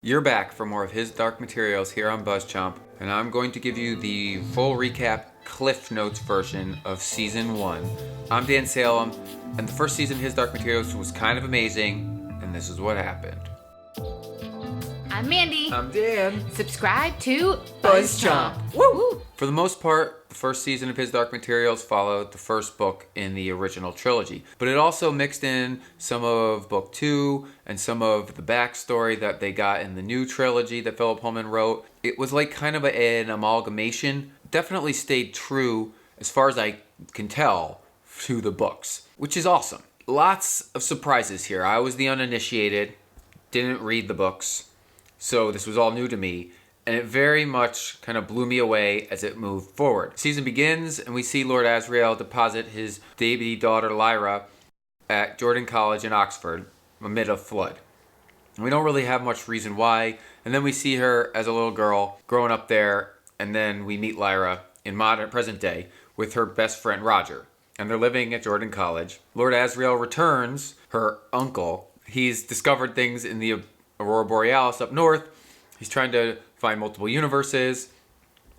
You're back for more of his Dark Materials here on BuzzChomp, and I'm going to give you the full recap Cliff Notes version of Season 1. I'm Dan Salem, and the first season of his Dark Materials was kind of amazing, and this is what happened. I'm Mandy. I'm Dan. Subscribe to BuzzChomp. Woo! For the most part, the first season of his Dark Materials followed the first book in the original trilogy, but it also mixed in some of Book 2 and some of the backstory that they got in the new trilogy that Philip Pullman wrote. It was like kind of an amalgamation. Definitely stayed true, as far as I can tell, to the books, which is awesome. Lots of surprises here. I was the uninitiated, didn't read the books, so this was all new to me. And it very much kind of blew me away as it moved forward. Season begins, and we see Lord Asriel deposit his baby daughter Lyra at Jordan College in Oxford amid a flood. And we don't really have much reason why. And then we see her as a little girl growing up there, and then we meet Lyra in modern present day with her best friend Roger. And they're living at Jordan College. Lord Asriel returns, her uncle. He's discovered things in the Aurora Borealis up north. He's trying to find multiple universes,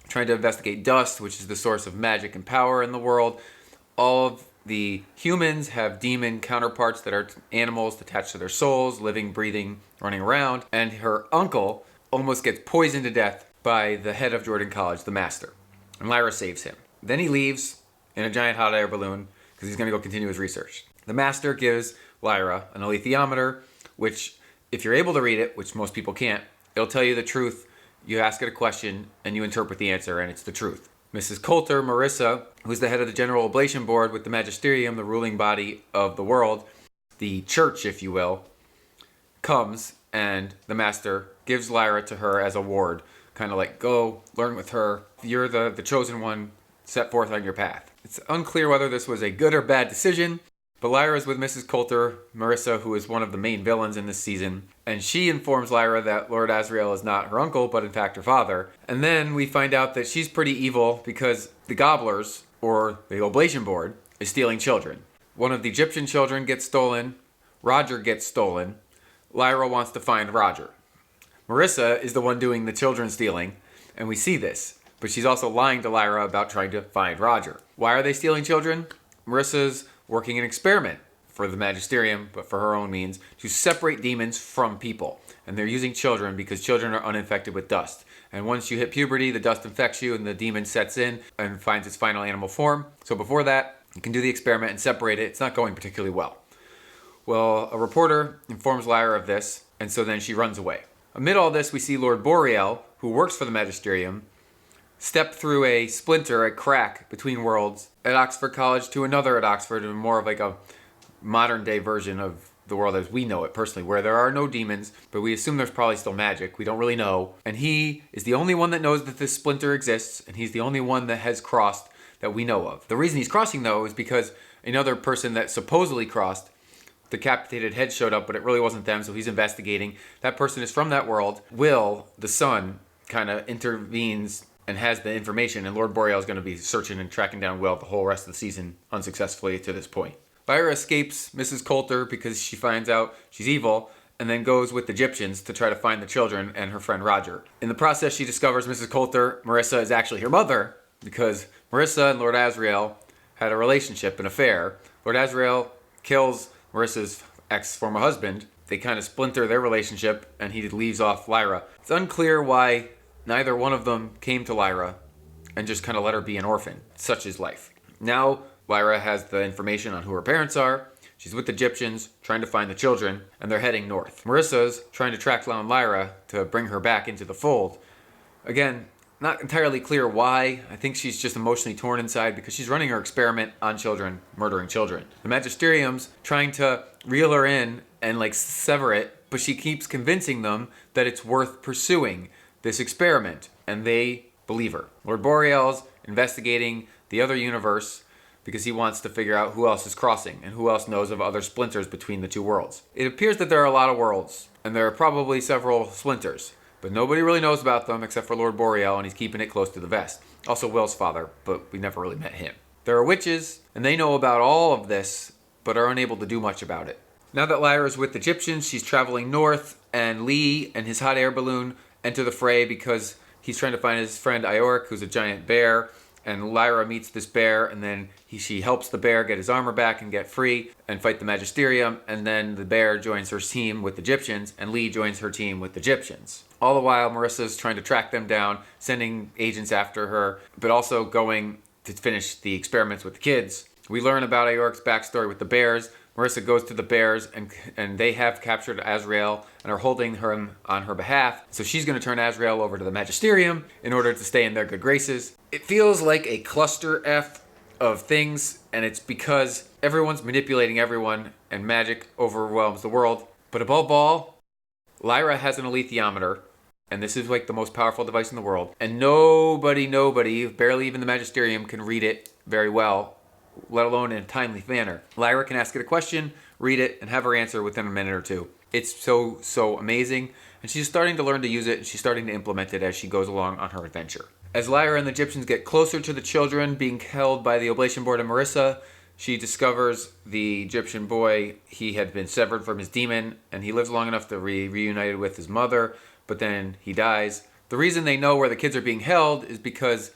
trying to investigate dust, which is the source of magic and power in the world. All of the humans have demon counterparts that are animals attached to their souls, living, breathing, running around. And her uncle almost gets poisoned to death by the head of Jordan College, the master. And Lyra saves him. Then he leaves in a giant hot air balloon because he's going to go continue his research. The master gives Lyra an alethiometer, which, if you're able to read it, which most people can't, it'll tell you the truth. You ask it a question, and you interpret the answer, and it's the truth. Mrs. Coulter, Marissa, who's the head of the General Oblation Board with the Magisterium, the ruling body of the world, the church, if you will, comes, and the master gives Lyra to her as a ward. Kind of like, go, learn with her. You're the chosen one, set forth on your path. It's unclear whether this was a good or bad decision, but Lyra's with Mrs. Coulter, Marissa, who is one of the main villains in this season, and she informs Lyra that Lord Asriel is not her uncle, but in fact her father. And then we find out that she's pretty evil because the Gobblers, or the Oblation Board, is stealing children. One of the Egyptian children gets stolen, Roger gets stolen, Lyra wants to find Roger. Marissa is the one doing the children stealing, and we see this, but she's also lying to Lyra about trying to find Roger. Why are they stealing children? Marissa's working an experiment for the Magisterium, but for her own means, to separate demons from people. And they're using children because children are uninfected with dust. And once you hit puberty, the dust infects you and the demon sets in and finds its final animal form. So before that, you can do the experiment and separate it. It's not going particularly well. Well, a reporter informs Lyra of this, and so then she runs away. Amid all this, we see Lord Boreal, who works for the Magisterium, step through a splinter, a crack between worlds at Oxford College to another at Oxford, and more of like a modern day version of the world as we know it personally, where there are no demons, but we assume there's probably still magic. We don't really know. And he is the only one that knows that this splinter exists, and he's the only one that has crossed that we know of. The reason he's crossing, though, is because another person that supposedly crossed, the decapitated head, showed up, but it really wasn't them, so he's investigating. That person is from that world. Will, the son, kind of intervenes and has the information, and Lord Boreal is going to be searching and tracking down Will the whole rest of the season unsuccessfully to this point. Lyra escapes Mrs. Coulter because she finds out she's evil, and then goes with the Egyptians to try to find the children and her friend Roger. In the process, she discovers Mrs. Coulter, Marissa, is actually her mother, because Marissa and Lord Asriel had a relationship, an affair. Lord Asriel kills Marissa's ex-former husband. They kind of splinter their relationship, and he leaves off Lyra. It's unclear why neither one of them came to Lyra and just kind of let her be an orphan. Such is life. Now, Lyra has the information on who her parents are. She's with the Egyptians, trying to find the children, and they're heading north. Marissa's trying to track down Lyra to bring her back into the fold. Again, not entirely clear why. I think she's just emotionally torn inside because she's running her experiment on children, murdering children. The Magisterium's trying to reel her in and sever it, but she keeps convincing them that it's worth pursuing this experiment, and they believe her. Lord Boreal's investigating the other universe because he wants to figure out who else is crossing and who else knows of other splinters between the two worlds. It appears that there are a lot of worlds, and there are probably several splinters, but nobody really knows about them except for Lord Boreal, and he's keeping it close to the vest. Also Will's father, but we never really met him. There are witches, and they know about all of this, but are unable to do much about it. Now that Lyra's with the Egyptians, she's traveling north, and Lee and his hot air balloon enter the fray because he's trying to find his friend Iork, who's a giant bear. And Lyra meets this bear, and then she helps the bear get his armor back and get free and fight the Magisterium. And then the bear joins her team with the Egyptians, and Lee joins her team with the Egyptians. All the while, Marissa's trying to track them down, sending agents after her, but also going to finish the experiments with the kids. We learn about Iork's backstory with the bears. Marissa goes to the bears, and they have captured Azrael and are holding her on her behalf. So she's going to turn Azrael over to the Magisterium in order to stay in their good graces. It feels like a cluster F of things, and it's because everyone's manipulating everyone, and magic overwhelms the world. But above all, Lyra has an alethiometer, and this is like the most powerful device in the world. And nobody, barely even the Magisterium, can read it very well, let alone in a timely manner. Lyra can ask it a question, read it, and have her answer within a minute or two. It's so amazing, and she's starting to learn to use it, and she's starting to implement it as she goes along on her adventure. As Lyra and the Egyptians get closer to the children being held by the oblation board and Marissa, she discovers the Egyptian boy. He had been severed from his demon, and he lives long enough to be reunited with his mother, but then he dies. The reason they know where the kids are being held is because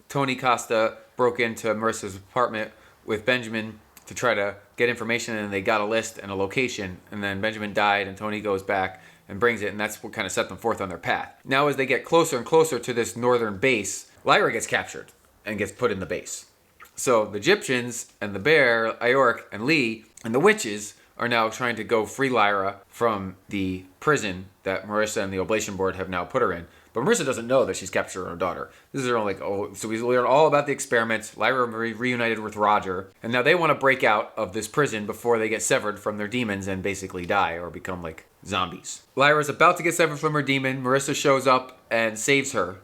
Tony Costa broke into Marissa's apartment with Benjamin to try to get information, and they got a list and a location, and then Benjamin died, and Tony goes back and brings it, and that's what kind of set them forth on their path. Now as they get closer and closer to this northern base, Lyra gets captured and gets put in the base. So the Egyptians and the bear, Iork and Lee, and the witches are now trying to go free Lyra from the prison that Marissa and the oblation board have now put her in. But Marissa doesn't know that she's captured her daughter. This is her own, so we learn all about the experiments. Lyra reunited with Roger, and now they want to break out of this prison before they get severed from their demons and basically die or become like zombies. Lyra's about to get severed from her demon. Marissa shows up and saves her,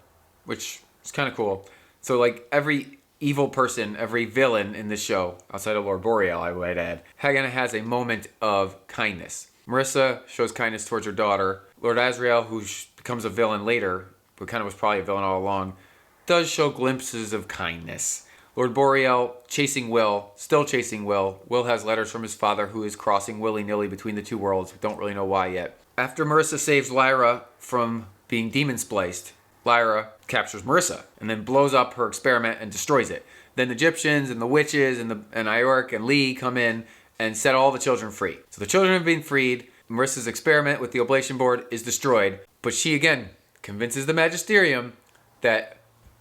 which is kind of cool. So like every evil person, every villain in this show, outside of Lord Boreal, I would add, Hagen has a moment of kindness. Marissa shows kindness towards her daughter. Lord Azrael, who becomes a villain later, but kind of was probably a villain all along, does show glimpses of kindness. Lord Boreal chasing Will, still chasing Will. Will has letters from his father who is crossing willy-nilly between the two worlds. We don't really know why yet. After Marissa saves Lyra from being demon-spliced, Lyra captures Marissa and then blows up her experiment and destroys it. Then the Egyptians and the witches and Iork and Lee come in and set all the children free. So the children have been freed. Marissa's experiment with the oblation board is destroyed, but she again convinces the Magisterium that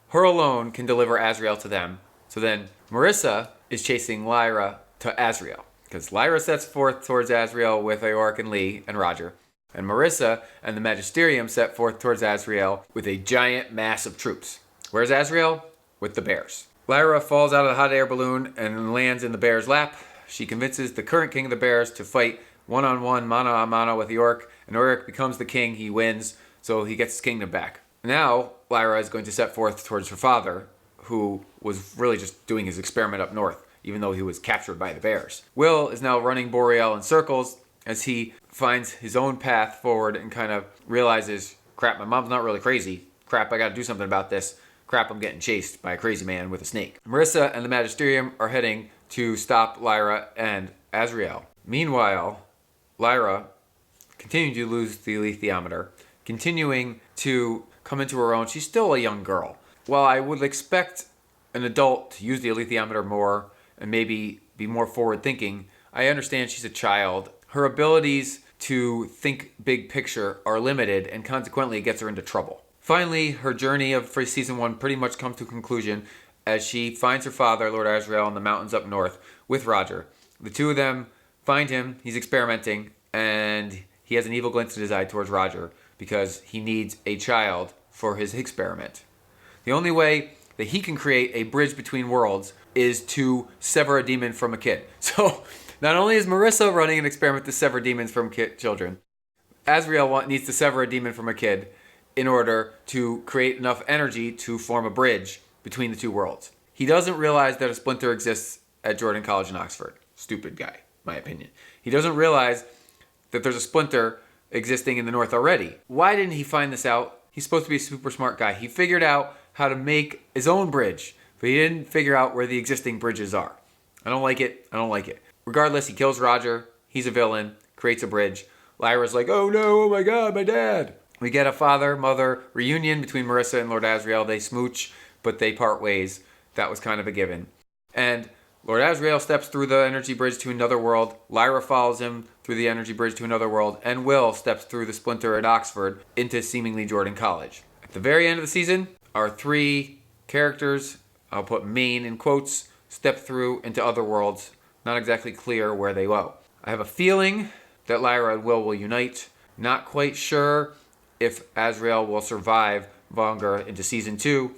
her alone can deliver Azrael to them. So then Marissa is chasing Lyra to Azrael, because Lyra sets forth towards Azrael with Iork and Lee and Roger, and Marissa and the Magisterium set forth towards Azrael with a giant mass of troops. Where's Azrael? With the bears. Lyra falls out of the hot air balloon and lands in the bear's lap. She convinces the current king of the bears to fight one-on-one, mano-a-mano with Iork, and Iork becomes the king. He wins, so he gets his kingdom back. Now, Lyra is going to set forth towards her father, who was really just doing his experiment up north, even though he was captured by the bears. Will is now running Boreal in circles as he finds his own path forward and kind of realizes, crap, my mom's not really crazy. Crap, I gotta do something about this. Crap, I'm getting chased by a crazy man with a snake. Marissa and the Magisterium are heading to stop Lyra and Azrael. Meanwhile, Lyra, continuing to lose the alethiometer, continuing to come into her own. She's still a young girl. While I would expect an adult to use the alethiometer more and maybe be more forward-thinking, I understand she's a child. Her abilities to think big picture are limited, and consequently it gets her into trouble. Finally, her journey of Season 1 pretty much comes to a conclusion as she finds her father, Lord Azrael, in the mountains up north with Roger. The two of them find him, he's experimenting, and he has an evil glint in his eye towards Roger because he needs a child for his experiment. The only way that he can create a bridge between worlds is to sever a demon from a kid. So not only is Marissa running an experiment to sever demons from children, Azrael needs to sever a demon from a kid in order to create enough energy to form a bridge between the two worlds. He doesn't realize that a splinter exists at Jordan College in Oxford. Stupid guy, my opinion. He doesn't realize that there's a splinter existing in the north already. Why didn't he find this out? He's supposed to be a super smart guy. He figured out how to make his own bridge, but he didn't figure out where the existing bridges are. I don't like it. Regardless, he kills Roger. He's a villain, creates a bridge. Lyra's like, oh no, oh my god, my dad. We get a father-mother reunion between Marissa and Lord Asriel. They smooch, but they part ways. That was kind of a given. And Lord Asriel steps through the energy bridge to another world. Lyra follows him through the energy bridge to another world. And Will steps through the splinter at Oxford into seemingly Jordan College. At the very end of the season, our 3 characters, I'll put main in quotes, step through into other worlds. Not exactly clear where they go. I have a feeling that Lyra and Will unite. Not quite sure if Asriel will survive Vanguard into season 2.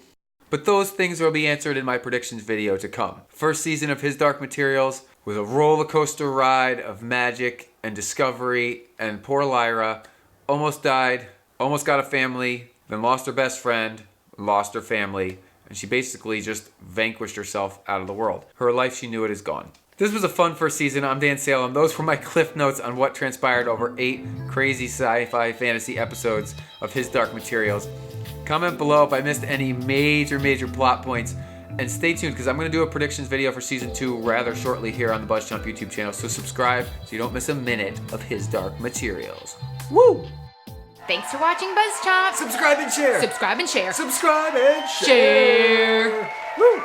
But those things will be answered in my predictions video to come. First season of His Dark Materials was a roller coaster ride of magic and discovery, and poor Lyra almost died, almost got a family, then lost her best friend, lost her family, and she basically just vanquished herself out of the world. Her life, she knew it, is gone. This was a fun first season. I'm Dan Salem. Those were my cliff notes on what transpired over 8 crazy sci-fi fantasy episodes of His Dark Materials. Comment below if I missed any major plot points. And stay tuned because I'm going to do a predictions video for season 2 rather shortly here on the BuzzChomp YouTube channel. So subscribe so you don't miss a minute of His Dark Materials. Woo! Thanks for watching BuzzChomp. Subscribe and share. Subscribe and share. Subscribe and share. Share. Woo!